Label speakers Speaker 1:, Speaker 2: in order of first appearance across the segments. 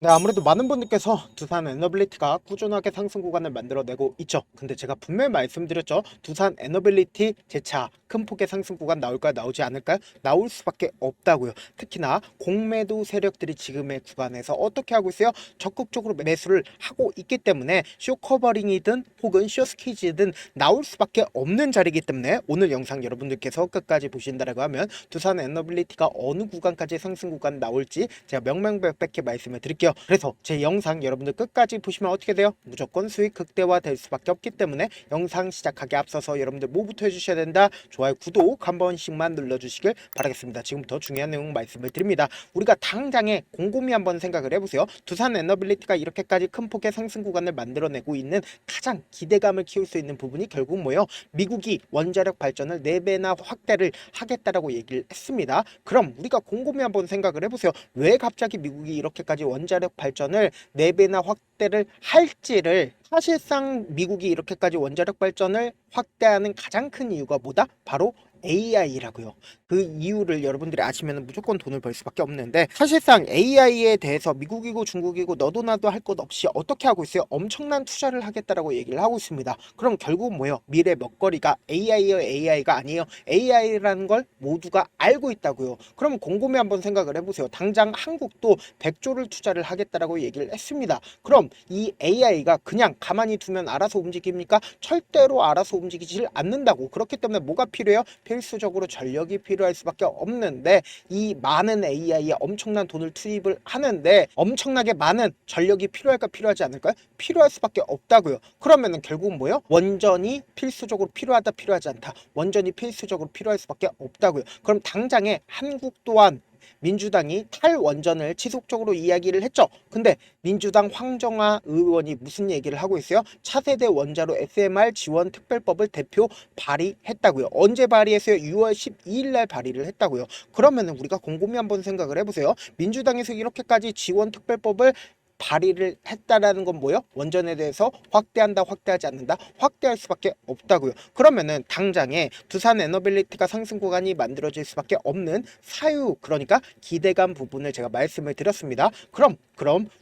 Speaker 1: 네, 아무래도 많은 분들께서 두산 에너빌리티가 꾸준하게 상승 구간을 만들어내고 있죠. 근데 제가 분명히 말씀드렸죠. 두산 에너빌리티 재차 큰 폭의 상승 구간 나올까요? 나오지 않을까요? 나올 수밖에 없다고요. 특히나 공매도 세력들이 지금의 구간에서 어떻게 하고 있어요? 적극적으로 매수를 하고 있기 때문에 쇼 커버링이든 혹은 쇼 스퀴즈든 나올 수밖에 없는 자리이기 때문에 오늘 영상 여러분들께서 끝까지 보신다라고 하면 두산 에너빌리티가 어느 구간까지 상승 구간 나올지 제가 명명백백히 말씀을 드릴게요. 그래서 제 영상 여러분들 끝까지 보시면 어떻게 돼요? 무조건 수익 극대화 될 수밖에 없기 때문에 영상 시작하기 앞서서 여러분들 뭐부터 해주셔야 된다? 좋아요, 구독 한 번씩만 눌러주시길 바라겠습니다. 지금부터 중요한 내용 말씀을 드립니다. 우리가 당장에 곰곰이 한번 생각을 해보세요. 두산 에너빌리티가 이렇게까지 큰 폭의 상승 구간을 만들어내고 있는 가장 기대감을 키울 수 있는 부분이 결국 뭐예요? 미국이 원자력 발전을 4배나 확대를 하겠다라고 얘기를 했습니다. 그럼 우리가 곰곰이 한번 생각을 해보세요. 왜 갑자기 미국이 이렇게까지 원자력 발전을 4배나 확대를 할지를, 사실상 미국이 이렇게까지 원자력 발전을 확대하는 가장 큰 이유가 뭐다? 바로 AI라고요. 그 이유를 여러분들이 아시면 무조건 돈을 벌 수밖에 없는데, 사실상 AI에 대해서 미국이고 중국이고 너도 나도 할 것 없이 어떻게 하고 있어요? 엄청난 투자를 하겠다라고 얘기를 하고 있습니다. 그럼 결국 뭐예요? 미래 먹거리가 AI예요, AI가 아니에요? AI라는 걸 모두가 알고 있다고요. 그럼 곰곰이 한번 생각을 해보세요. 당장 한국도 100조를 투자를 하겠다라고 얘기를 했습니다. 그럼 이 AI가 그냥 가만히 두면 알아서 움직입니까? 절대로 알아서 움직이질 않는다고. 그렇기 때문에 뭐가 필요해요? 필수적으로 전력이 필요할 수밖에 없는데, 이 많은 AI에 엄청난 돈을 투입을 하는데 엄청나게 많은 전력이 필요할까 필요하지 않을까요? 필요할 수밖에 없다고요. 그러면은 결국은 뭐예요? 원전이 필수적으로 필요하다 필요하지 않다. 원전이 필수적으로 필요할 수밖에 없다고요. 그럼 당장에 한국 또한 민주당이 탈원전을 지속적으로 이야기를 했죠. 근데 민주당 황정아 의원이 무슨 얘기를 하고 있어요? 차세대 원자로 SMR 지원 특별법을 대표 발의했다고요. 언제 발의했어요? 6월 12일 날 발의를 했다고요. 그러면은 우리가 곰곰이 한번 생각을 해보세요. 민주당에서 이렇게까지 지원 특별법을 발의를 했다라는 건 뭐예요? 원전에 대해서 확대한다, 확대하지 않는다? 확대할 수밖에 없다고요. 그러면은 당장에 두산 에너빌리티가 상승 구간이 만들어질 수밖에 없는 사유, 그러니까 기대감 부분을 제가 말씀을 드렸습니다. 그럼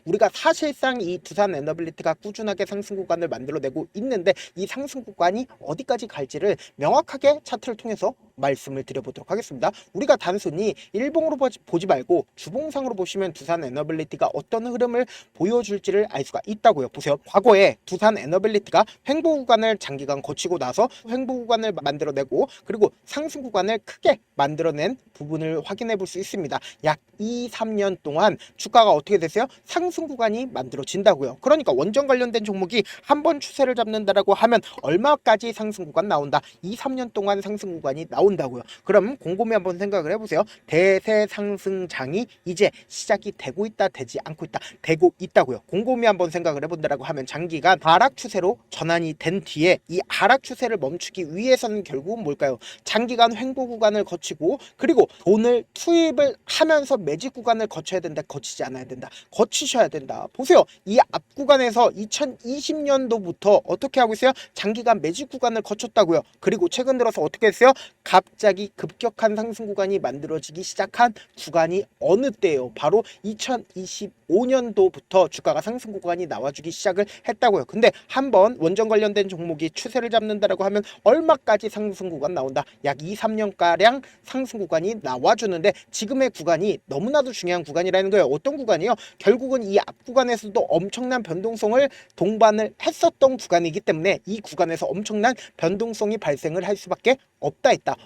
Speaker 1: 우리가 사실상 이 두산 에너빌리티가 꾸준하게 상승 구간을 만들어내고 있는데, 이 상승 구간이 어디까지 갈지를 명확하게 차트를 통해서 말씀을 드려보도록 하겠습니다. 우리가 단순히 일봉으로 보지 말고 주봉상으로 보시면 두산 에너빌리티가 어떤 흐름을 보여줄지를 알 수가 있다고요. 보세요. 과거에 두산 에너빌리티가 횡보 구간을 장기간 거치고 나서 횡보 구간을 만들어내고, 그리고 상승 구간을 크게 만들어낸 부분을 확인해 볼 수 있습니다. 약 2, 3년 동안 주가가 어떻게 됐어요? 상승 구간이 만들어진다고요. 그러니까 원전 관련된 종목이 한번 추세를 잡는다라고 하면 얼마까지 상승 구간 나온다? 2, 3년 동안 상승 구간이 나온다고요. 그럼 곰곰이 한번 생각을 해보세요. 대세 상승장이 이제 시작이 되고 있다, 되지 않고 있다, 되고 있다고요. 곰곰이 한번 생각을 해본다라고 하면 장기간 하락 추세로 전환이 된 뒤에 이 하락 추세를 멈추기 위해서는 결국은 뭘까요? 장기간 횡보 구간을 거치고, 그리고 돈을 투입을 하면서 매집 구간을 거쳐야 된다, 거치지 않아야 된다, 거치셔야 된다. 보세요. 이 앞 구간에서 2020년도부터 어떻게 하고 있어요? 장기간 매집 구간을 거쳤다고요. 그리고 최근 들어서 어떻게 했어요? 갑자기 급격한 상승 구간이 만들어지기 시작한 구간이 어느 때예요? 바로 2025년도부터 주가가 상승 구간이 나와주기 시작을 했다고요. 근데 한번 원전 관련된 종목이 추세를 잡는다라고 하면 얼마까지 상승 구간 나온다? 약 2, 3년가량 상승 구간이 나와주는데, 지금의 구간이 너무나도 중요한 구간이라는 거예요. 어떤 구간이요? 결국은 이 앞 구간에서도 엄청난 변동성을 동반을 했었던 구간이기 때문에 이 구간에서 엄청난 변동성이 발생을 할 수밖에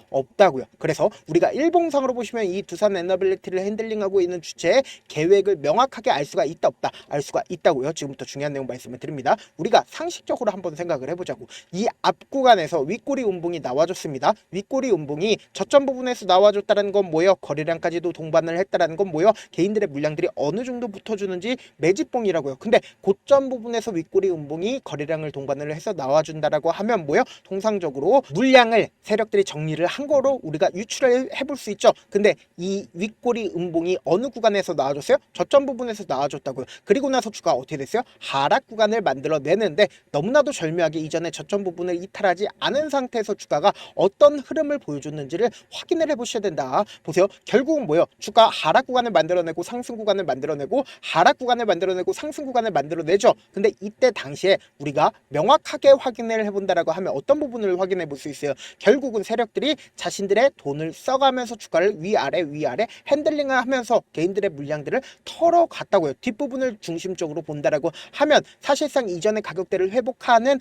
Speaker 1: 없다고요. 그래서 우리가 일봉상으로 보시면 이 두산 에너빌리티를 핸들링하고 있는 주체의 계획을 명확하게 알 수가 있다, 없다? 알 수가 있다고요. 지금부터 중요한 내용 말씀을 드립니다. 우리가 상식적으로 한번 생각을 해보자고. 이 앞 구간에서 윗꼬리 운봉이 나와줬습니다. 윗꼬리 운봉이 저점 부분에서 나와줬다는 건 뭐예요? 거래량까지도 동반을 했다는 건 뭐예요? 개인들의 물량들이 어느 정도 붙어주는지 매집봉이라고요. 근데 고점 부분에서 윗꼬리 운봉이 거래량을 동반을 해서 나와준다라고 하면 뭐예요? 통상적으로 물량을 세력 세력들이 정리를 한 거로 우리가 유출을 해볼 수 있죠. 근데 이 윗꼬리 음봉이 어느 구간에서 나와줬어요? 저점 부분에서 나와줬다고요. 그리고 나서 주가 어떻게 됐어요? 하락 구간을 만들어내는데 너무나도 절묘하게 이전에 저점 부분을 이탈하지 않은 상태에서 주가가 어떤 흐름을 보여줬는지를 확인을 해보셔야 된다. 보세요. 결국은 뭐예요? 주가 하락 구간을 만들어내고 상승 구간을 만들어내고 하락 구간을 만들어내고 상승 구간을 만들어내죠. 근데 이때 당시에 우리가 명확하게 확인을 해본다라고 하면 어떤 부분을 확인해 볼 수 있어요? 결국은 세력들이 자신들의 돈을 써가면서 주가를 위아래 핸들링을 하면서 개인들의 물량들을 털어갔다고요. 뒷부분을 중심적으로 본다라고 하면 사실상 이전의 가격대를 회복하는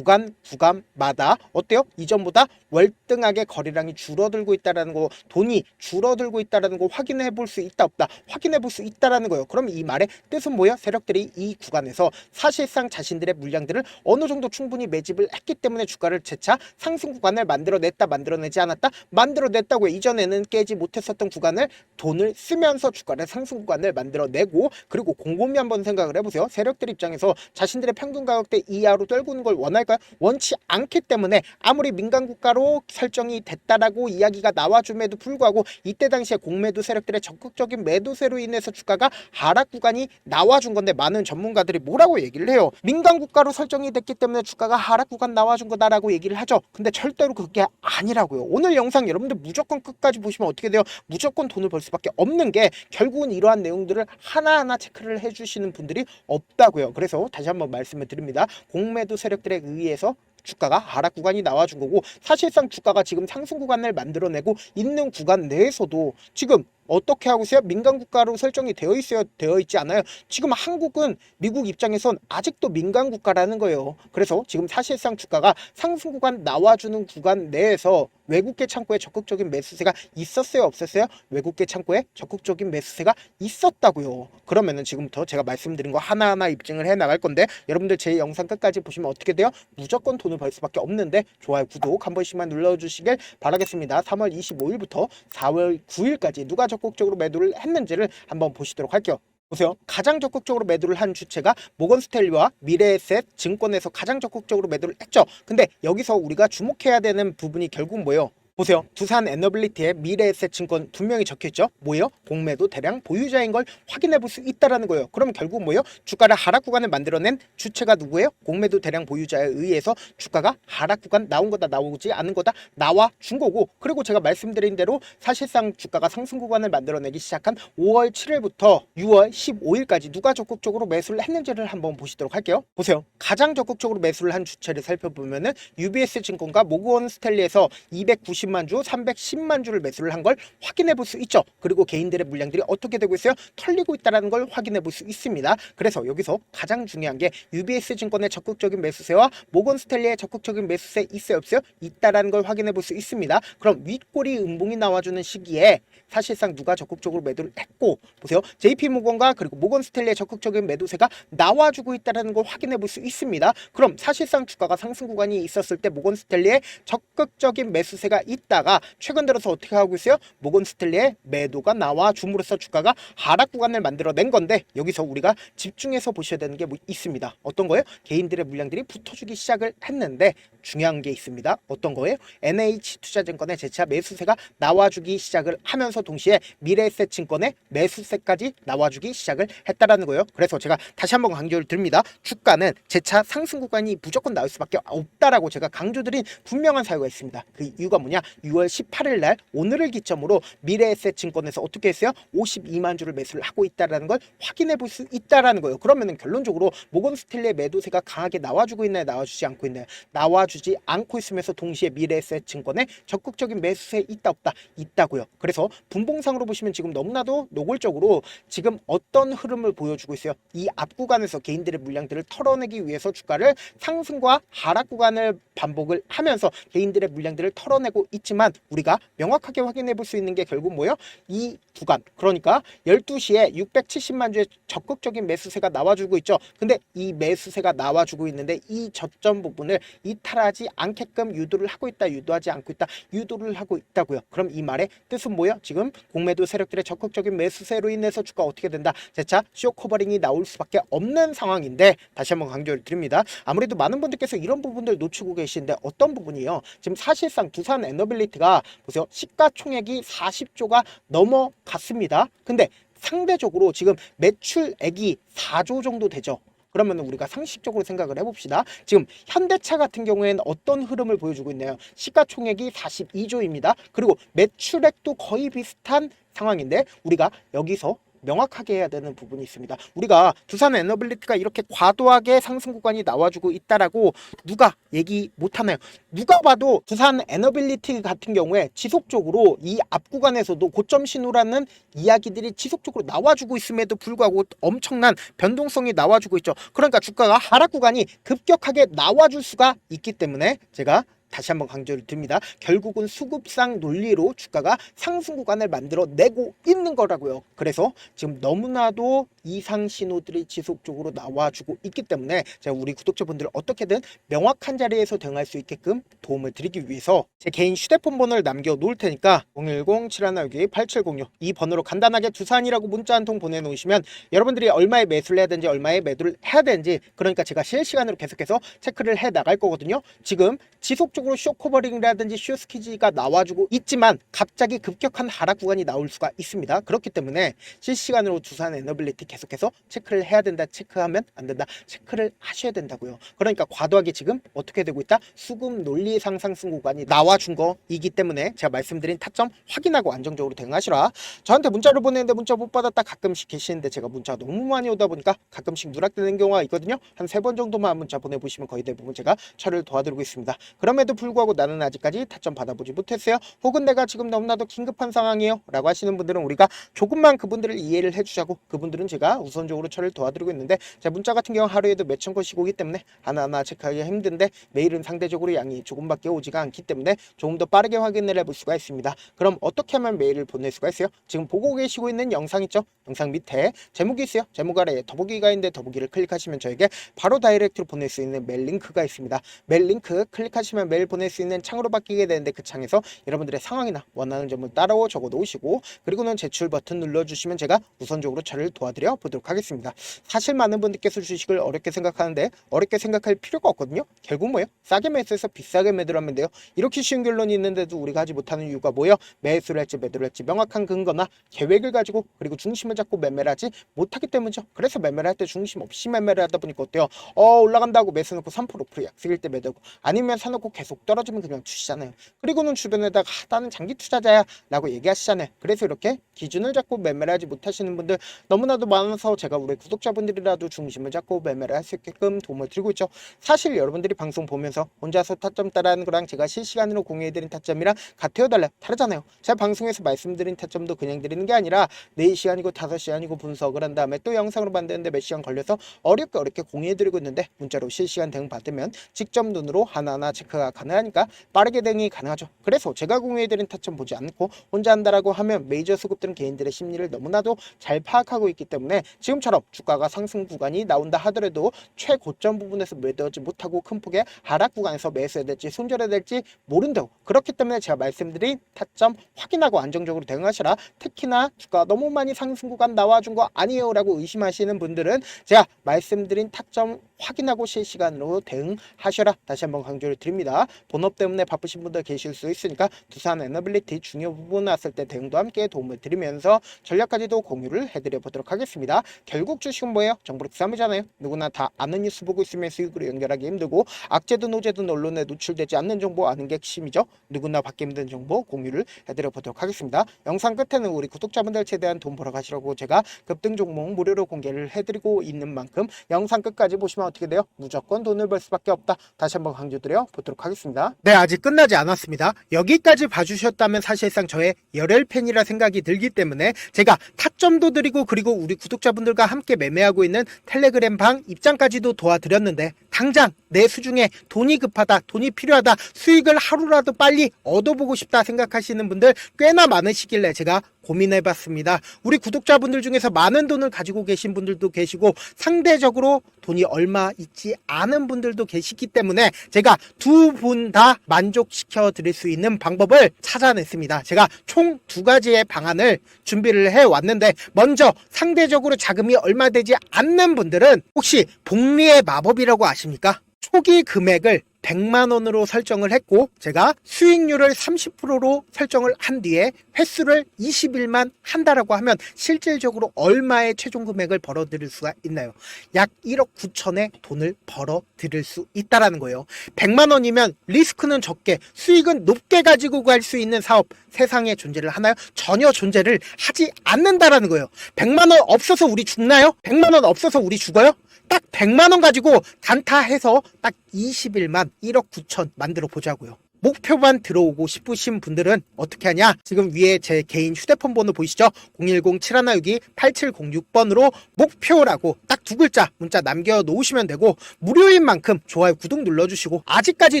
Speaker 1: 구간마다 어때요? 이전보다 월등하게 거래량이 줄어들고 있다라는 거, 돈이 줄어들고 있다라는 거 확인해 볼 수 있다 없다 확인해 볼 수 있다라는 거예요. 그럼 이 말의 뜻은 뭐예요? 세력들이 이 구간에서 사실상 자신들의 물량들을 어느 정도 충분히 매집을 했기 때문에 주가를 재차 상승 구간을 만들어내지 않았다? 만들어냈다고요. 이전에는 깨지 못했었던 구간을 돈을 쓰면서 주가를 상승 구간을 만들어내고, 그리고 곰곰이 한번 생각을 해보세요. 세력들 입장에서 자신들의 평균 가격대 이하로 떨구는 걸 원할까요? 원치 않기 때문에 아무리 민간 국가로 설정이 됐다라고 이야기가 나와줌에도 불구하고 이때 당시에 공매도 세력들의 적극적인 매도세로 인해서 주가가 하락 구간이 나와준 건데, 많은 전문가들이 뭐라고 얘기를 해요? 민간 국가로 설정이 됐기 때문에 주가가 하락 구간 나와준 거다라고 얘기를 하죠. 근데 절대로 그게 아니라고요. 오늘 영상 여러분들 무조건 끝까지 보시면 어떻게 돼요? 무조건 돈을 벌 수밖에 없는 게, 결국은 이러한 내용들을 하나하나 체크를 해주시는 분들이 없다고요. 그래서 다시 한번 말씀을 드립니다. 공매도 세력들에 의해서 주가가 하락 구간이 나와준 거고, 사실상 주가가 지금 상승 구간을 만들어내고 있는 구간 내에서도 지금 어떻게 하고 있어요? 민간 국가로 설정이 되어 있어요? 되어 있지 않아요? 지금 한국은 미국 입장에선 아직도 민간 국가라는 거예요. 그래서 지금 사실상 주가가 상승 구간 나와주는 구간 내에서 외국계 창고에 적극적인 매수세가 있었어요? 없었어요? 외국계 창고에 적극적인 매수세가 있었다고요. 그러면은 지금부터 제가 말씀드린 거 하나하나 입증을 해 나갈 건데, 여러분들 제 영상 끝까지 보시면 어떻게 돼요? 무조건 돈을 벌 수밖에 없는데, 좋아요, 구독 한 번씩만 눌러주시길 바라겠습니다. 3월 25일부터 4월 9일까지 누가 적극적으로 매도를 했는지를 한번 보시도록 할게요. 보세요. 가장 적극적으로 매도를 한 주체가 모건스탠리와 미래에셋 증권에서 가장 적극적으로 매도를 했죠. 근데 여기서 우리가 주목해야 되는 부분이 결국 뭐예요? 보세요. 두산 에너빌리티의 미래에셋 증권 분명히 적혀있죠. 뭐예요? 공매도 대량 보유자인 걸 확인해 볼 수 있다라는 거예요. 그럼 결국 뭐예요? 주가를 하락 구간을 만들어낸 주체가 누구예요? 공매도 대량 보유자에 의해서 주가가 하락 구간 나온 거다 나오지 않은 거다 나와 준 거고, 그리고 제가 말씀드린 대로 사실상 주가가 상승 구간을 만들어내기 시작한 5월 7일부터 6월 15일까지 누가 적극적으로 매수를 했는지를 한번 보시도록 할게요. 보세요. 가장 적극적으로 매수를 한 주체를 살펴보면은 UBS 증권과 모건 스탠리에서 290만 주, 310만 주를 매수를 한 걸 확인해 볼 수 있죠. 그리고 개인들의 물량들이 어떻게 되고 있어요? 털리고 있다는 걸 확인해 볼 수 있습니다. 그래서 여기서 가장 중요한 게 UBS 증권의 적극적인 매수세와 모건 스탠리의 적극적인 매수세 있어요 없어요? 있다라는 걸 확인해 볼 수 있습니다. 그럼 윗꼬리 음봉이 나와주는 시기에 사실상 누가 적극적으로 매도를 했고, 보세요. JP모건과 그리고 모건 스탠리의 적극적인 매도세가 나와주고 있다는 걸 확인해 볼 수 있습니다. 그럼 사실상 주가가 상승 구간이 있었을 때 모건 스탠리의 적극적인 매수세가 있다가 최근 들어서 어떻게 하고 있어요? 모건 스탠리의 매도가 나와 줌으로써 주가가 하락 구간을 만들어낸 건데, 여기서 우리가 집중해서 보셔야 되는 게 뭐 있습니다. 어떤 거예요? 개인들의 물량들이 붙어주기 시작을 했는데 중요한 게 있습니다. 어떤 거예요? NH투자증권의 재차 매수세가 나와주기 시작을 하면서 동시에 미래에셋 증권의 매수세까지 나와주기 시작을 했다라는 거예요. 그래서 제가 다시 한번 강조를 드립니다. 주가는 재차 상승 구간이 무조건 나올 수밖에 없다라고 제가 강조드린 분명한 사유가 있습니다. 그 이유가 뭐냐? 6월 18일 날 오늘을 기점으로 미래에셋 증권에서 어떻게 했어요? 52만 주를 매수를 하고 있다라는 걸 확인해 볼 수 있다라는 거예요. 그러면은 결론적으로 모건 스탠리의 매도세가 강하게 나와주고 있나요? 나와주지 않고 있나요? 나와주지 않고 있으면서 동시에 미래에셋 증권에 적극적인 매수세 있다 없다? 있다고요. 그래서 분봉상으로 보시면 지금 너무나도 노골적으로 지금 어떤 흐름을 보여주고 있어요? 이 앞 구간에서 개인들의 물량들을 털어내기 위해서 주가를 상승과 하락 구간을 반복을 하면서 개인들의 물량들을 털어내고 있지만, 우리가 명확하게 확인해 볼 수 있는 게 결국 뭐예요? 이 구간, 그러니까 12시에 670만 주의 적극적인 매수세가 나와주고 있죠. 근데 이 매수세가 나와주고 있는데 이 저점 부분을 이탈하지 않게끔 유도를 하고 있다, 유도하지 않고 있다, 유도를 하고 있다고요. 그럼 이 말의 뜻은 뭐예요? 지금 공매도 세력들의 적극적인 매수세로 인해서 주가 어떻게 된다? 재차 쇼커버링이 나올 수밖에 없는 상황인데, 다시 한번 강조를 드립니다. 아무래도 많은 분들께서 이런 부분들 놓치고 계신데 어떤 부분이요? 지금 사실상 두산 에너빌리티가 보세요. 시가총액이 40조가 넘어갔습니다. 근데 상대적으로 지금 매출액이 4조 정도 되죠. 그러면 우리가 상식적으로 생각을 해봅시다. 지금 현대차 같은 경우에는 어떤 흐름을 보여주고 있나요? 시가총액이 42조입니다. 그리고 매출액도 거의 비슷한 상황인데 우리가 여기서 명확하게 해야 되는 부분이 있습니다. 우리가 두산 에너빌리티가 이렇게 과도하게 상승 구간이 나와주고 있다라고 누가 얘기 못하나요? 누가 봐도 두산 에너빌리티 같은 경우에 지속적으로 이 앞 구간에서도 고점 신호라는 이야기들이 지속적으로 나와주고 있음에도 불구하고 엄청난 변동성이 나와주고 있죠. 그러니까 주가가 하락 구간이 급격하게 나와줄 수가 있기 때문에 제가 다시 한번 강조를 드립니다. 결국은 수급상 논리로 주가가 상승 구간을 만들어내고 있는 거라고요. 그래서 지금 너무나도 이상 신호들이 지속적으로 나와주고 있기 때문에 제가 우리 구독자분들을 어떻게든 명확한 자리에서 대응할 수 있게끔 도움을 드리기 위해서 제 개인 휴대폰 번호를 남겨놓을 테니까 010-7162-8706 이 번호로 간단하게 두산이라고 문자 한 통 보내놓으시면 여러분들이 얼마에 매수를 해야 되는지 얼마에 매도를 해야 되는지 그러니까 제가 실시간으로 계속해서 체크를 해 나갈 거거든요. 지금 지속적으로 쇼커버링이라든지 쇼스키지가 나와주고 있지만 갑자기 급격한 하락 구간이 나올 수가 있습니다. 그렇기 때문에 실시간으로 두산 에너빌리티 계속해서 체크를 해야 된다, 체크하면 안 된다, 체크를 하셔야 된다고요. 그러니까 과도하게 지금 어떻게 되고 있다? 수급 논리상 상승 구간이 나와준 거이기 때문에 제가 말씀드린 타점 확인하고 안정적으로 대응하시라. 저한테 문자를 보내는데 문자 못 받았다 가끔씩 계시는데 제가 문자가 너무 많이 오다 보니까 가끔씩 누락되는 경우가 있거든요. 한 3번 정도만 문자 보내보시면 거의 대부분 제가 처리를 도와드리고 있습니다. 그럼에도 불구하고 나는 아직까지 타점 받아보지 못했어요. 혹은 내가 지금 너무나도 긴급한 상황이에요 라고 하시는 분들은 우리가 조금만 그분들을 이해를 해주자고 그분들은 제가 우선적으로 처리를 도와드리고 있는데 제 문자 같은 경우 하루에도 몇천 건씩 오기 때문에 하나하나 체크하기가 힘든데 매일은 상대적으로 양이 조금밖에 오지가 않기 때문에 조금 더 빠르게 확인을 해볼 수가 있습니다. 그럼 어떻게 하면 메일을 보낼 수가 있어요? 지금 보고 계시고 있는 영상 있죠? 영상 밑에 제목이 있어요. 제목 아래에 더보기가 있는데 더보기를 클릭하시면 저에게 바로 다이렉트로 보낼 수 있는 메일 링크가 있습니다. 메일 링크 클릭하시면 메일 보낼 수 있는 창으로 바뀌게 되는데 그 창에서 여러분들의 상황이나 원하는 점을 따로 적어 놓으시고 그리고는 제출 버튼 눌러주시면 제가 우선적으로 처리를 도와드려 보도록 하겠습니다. 사실 많은 분들께서 주식을 어렵게 생각하는데 어렵게 생각할 필요가 없거든요. 결국 뭐예요? 싸게 매수해서 비싸게 매도를 하면 돼요. 이렇게 쉬운 결론이 있는데도 우리가 하지 못하는 이유가 뭐예요? 매수를 할지 매도를 할지 명확한 근거나 계획을 가지고 그리고 중심을 잡고 매매를 하지 못하기 때문이죠. 그래서 매매를 할 때 중심 없이 매매를 하다 보니까 어때요? 올라간다고 매수 놓고 3% 5% 약속일 때 매도고 아니면 사놓고 계속 떨어지면 그냥 주시잖아요. 그리고는 주변에다가 나는 장기 투자자야 라고 얘기하시잖아요. 그래서 이렇게 기준을 잡고 매매를 하지 못하시는 분들 너무나도 많아서 제가 우리 구독자분들이라도 중심을 잡고 매매를 할 수 있게끔 도움을 드리고 있죠. 사실 여러분들이 방송 보면서 혼자서 타점 따라하는 거랑 제가 실시간으로 공유해드린 타점이랑 같아요 달라요? 다르잖아요. 제가 방송에서 말씀드린 타점도 그냥 드리는 게 아니라 4시간이고 5시간이고 분석을 한 다음에 또 영상으로 만드는데 몇 시간 걸려서 어렵게 공유해드리고 있는데 문자로 실시간 대응 받으면 직접 눈으로 하나하나 체크가 가능하니까 빠르게 대응이 가능하죠. 그래서 제가 공유해드린 타점 보지 않고 혼자 한다라고 하면 메이저 수급들은 개인들의 심리를 너무나도 잘 파악하고 있기 때문에 지금처럼 주가가 상승 구간이 나온다 하더라도 최고점 부분에서 매도하지 못하고 큰 폭의 하락 구간에서 매수해야 될지 손절해야 될지 모른다고. 그렇기 때문에 제가 말씀드린 타점 확인하고 안정적으로 대응하시라. 특히나 주가 너무 많이 상승 구간 나와준 거 아니에요 라고 의심하시는 분들은 제가 말씀드린 타점 확인하고 실시간으로 대응하셔라. 다시 한번 강조를 드립니다. 본업 때문에 바쁘신 분들 계실 수 있으니까 두산 에너빌리티 중요 부분 왔을 때 대응도 함께 도움을 드리면서 전략까지도 공유를 해드려 보도록 하겠습니다. 결국 주식은 뭐예요? 정보력 싸움이잖아요. 누구나 다 아는 뉴스 보고 있으면 수익으로 연결하기 힘들고 악재든 호재든 언론에 노출되지 않는 정보 아는 게 핵심이죠. 누구나 받기 힘든 정보 공유를 해드려 보도록 하겠습니다. 영상 끝에는 우리 구독자분들 최대한 돈 벌어 가시라고 제가 급등 종목 무료로 공개를 해드리고 있는 만큼 영상 끝까지 보시면 어떻게 돼요? 무조건 돈을 벌 수밖에 없다. 다시 한번 강조드려 보도록 하겠습니다. 네, 아직 끝나지 않았습니다. 여기까지 봐주셨다면 사실상 저의 열혈 팬이라 생각이 들기 때문에 제가 타점도 드리고 그리고 우리 구독자분들과 함께 매매하고 있는 텔레그램 방 입장까지도 도와드렸는데 당장 내 수중에 돈이 급하다, 돈이 필요하다, 수익을 하루라도 빨리 얻어보고 싶다 생각하시는 분들 꽤나 많으시길래 제가 고민해봤습니다. 우리 구독자분들 중에서 많은 돈을 가지고 계신 분들도 계시고 상대적으로 돈이 얼마 있지 않은 분들도 계시기 때문에 제가 두 분 다 만족시켜 드릴 수 있는 방법을 찾아냈습니다. 제가 총 2가지의 방안을 준비를 해왔는데 먼저 상대적으로 자금이 얼마 되지 않는 분들은 혹시 복리의 마법이라고 아십니까? 초기 금액을 100만 원으로 설정을 했고 제가 수익률을 30%로 설정을 한 뒤에 횟수를 20일만 한다라고 하면 실질적으로 얼마의 최종 금액을 벌어들일 수가 있나요? 약 1억 9천의 돈을 벌어들일 수 있다라는 거예요. 100만 원이면 리스크는 적게 수익은 높게 가지고 갈 수 있는 사업 세상에 존재를 하나요? 전혀 존재를 하지 않는다라는 거예요. 100만 원 없어서 우리 죽나요? 100만 원 없어서 우리 죽어요? 딱 100만 원 가지고 단타해서 딱 20일만 1억 9천 만들어 보자고요. 목표만 들어오고 싶으신 분들은 어떻게 하냐? 지금 위에 제 개인 휴대폰 번호 보이시죠? 010-7162-8706번으로 목표라고 딱 두 글자 문자 남겨놓으시면 되고 무료인 만큼 좋아요, 구독 눌러주시고 아직까지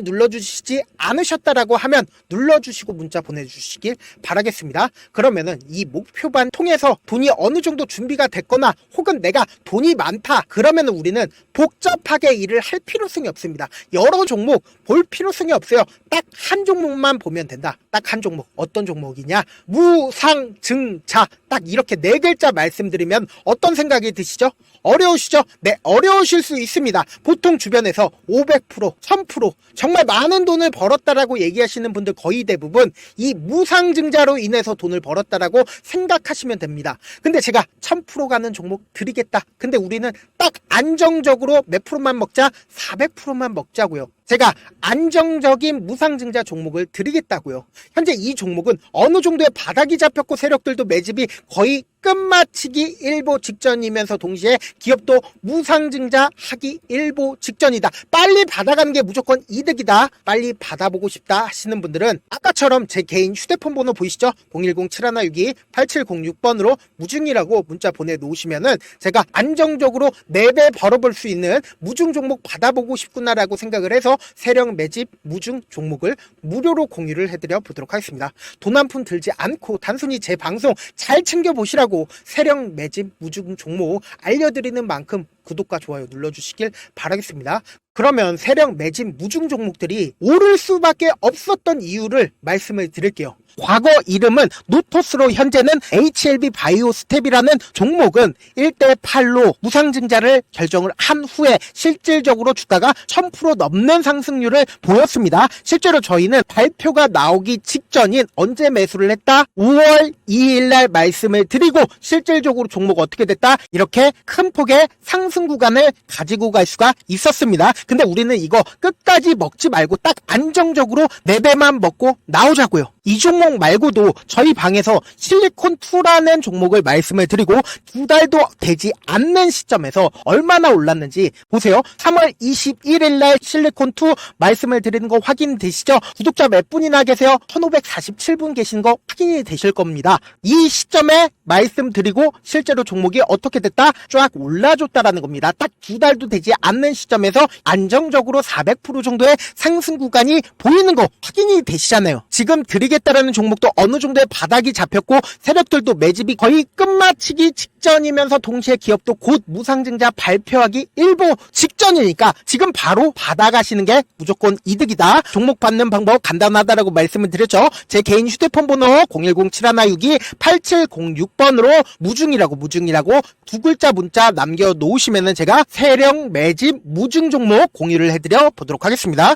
Speaker 1: 눌러주시지 않으셨다라고 하면 눌러주시고 문자 보내주시길 바라겠습니다. 그러면은 이 목표반 통해서 돈이 어느 정도 준비가 됐거나 혹은 내가 돈이 많다 그러면은 우리는 복잡하게 일을 할 필요성이 없습니다. 여러 종목 볼 필요성이 없어요. 딱 한 종목만 보면 된다. 딱 한 종목. 어떤 종목이냐? 무상증자. 딱 이렇게 네 글자 말씀드리면 어떤 생각이 드시죠? 어려우시죠? 네, 어려우실 수 있습니다. 보통 주변에서 500%, 1000% 정말 많은 돈을 벌었다라고 얘기하시는 분들 거의 대부분 이 무상증자로 인해서 돈을 벌었다라고 생각하시면 됩니다. 근데 제가 1000% 가는 종목 드리겠다. 근데 우리는 딱 안정적으로 몇 프로만 먹자? 400%만 먹자고요. 제가 안정적인 무상증자 종목을 드리겠다고요. 현재 이 종목은 어느 정도의 바닥이 잡혔고 세력들도 매집이 거의 끝마치기 일보 직전이면서 동시에 기업도 무상증자 하기 일보 직전이다. 빨리 받아가는 게 무조건 이득이다. 빨리 받아보고 싶다 하시는 분들은 아까처럼 제 개인 휴대폰 번호 보이시죠? 010-7162-8706번으로 무중이라고 문자 보내놓으시면은 제가 안정적으로 4배 벌어볼 수 있는 무중 종목 받아보고 싶구나라고 생각을 해서 세력 매집 무중 종목을 무료로 공유를 해드려 보도록 하겠습니다. 돈 한 푼 들지 않고 단순히 제 방송 잘 챙겨보시라고 세력 매집 무중 종목 알려드리는 만큼 구독과 좋아요 눌러주시길 바라겠습니다. 그러면 세력 매집 무중 종목들이 오를 수밖에 없었던 이유를 말씀을 드릴게요. 과거 이름은 노토스로 현재는 HLB 바이오스텝이라는 종목은 1대8로 무상증자를 결정을 한 후에 실질적으로 주가가 1000% 넘는 상승률을 보였습니다. 실제로 저희는 발표가 나오기 직전인 언제 매수를 했다? 5월 2일날 말씀을 드리고 실질적으로 종목 어떻게 됐다? 이렇게 큰 폭의 상승 구간을 가지고 갈 수가 있었습니다. 근데 우리는 이거 끝까지 먹지 말고 딱 안정적으로 4배만 먹고 나오자고요. 이 종목 말고도 저희 방에서 실리콘2라는 종목을 말씀을 드리고 2달도 되지 않는 시점에서 얼마나 올랐는지 보세요. 3월 21일 날 실리콘2 말씀을 드리는 거 확인되시죠? 구독자 몇 분이나 계세요? 1547분 계신 거 확인이 되실 겁니다. 이 시점에 말씀드리고 실제로 종목이 어떻게 됐다? 쫙 올라줬다라는 겁니다. 딱 2달도 되지 않는 시점에서 안정적으로 400% 정도의 상승 구간이 보이는 거 확인이 되시잖아요. 지금 드리겠다라는 종목도 어느 정도의 바닥이 잡혔고 세력들도 매집이 거의 끝마치기 직전이면서 동시에 기업도 곧 무상증자 발표하기 일보 직전이니까 지금 바로 받아가시는 게 무조건 이득이다. 종목 받는 방법 간단하다라고 말씀을 드렸죠. 제 개인 휴대폰 번호 010-7162-8706번으로 무중이라고 두 글자 문자 남겨놓으시면은 제가 세력 매집 무중 종목 공유를 해드려 보도록 하겠습니다.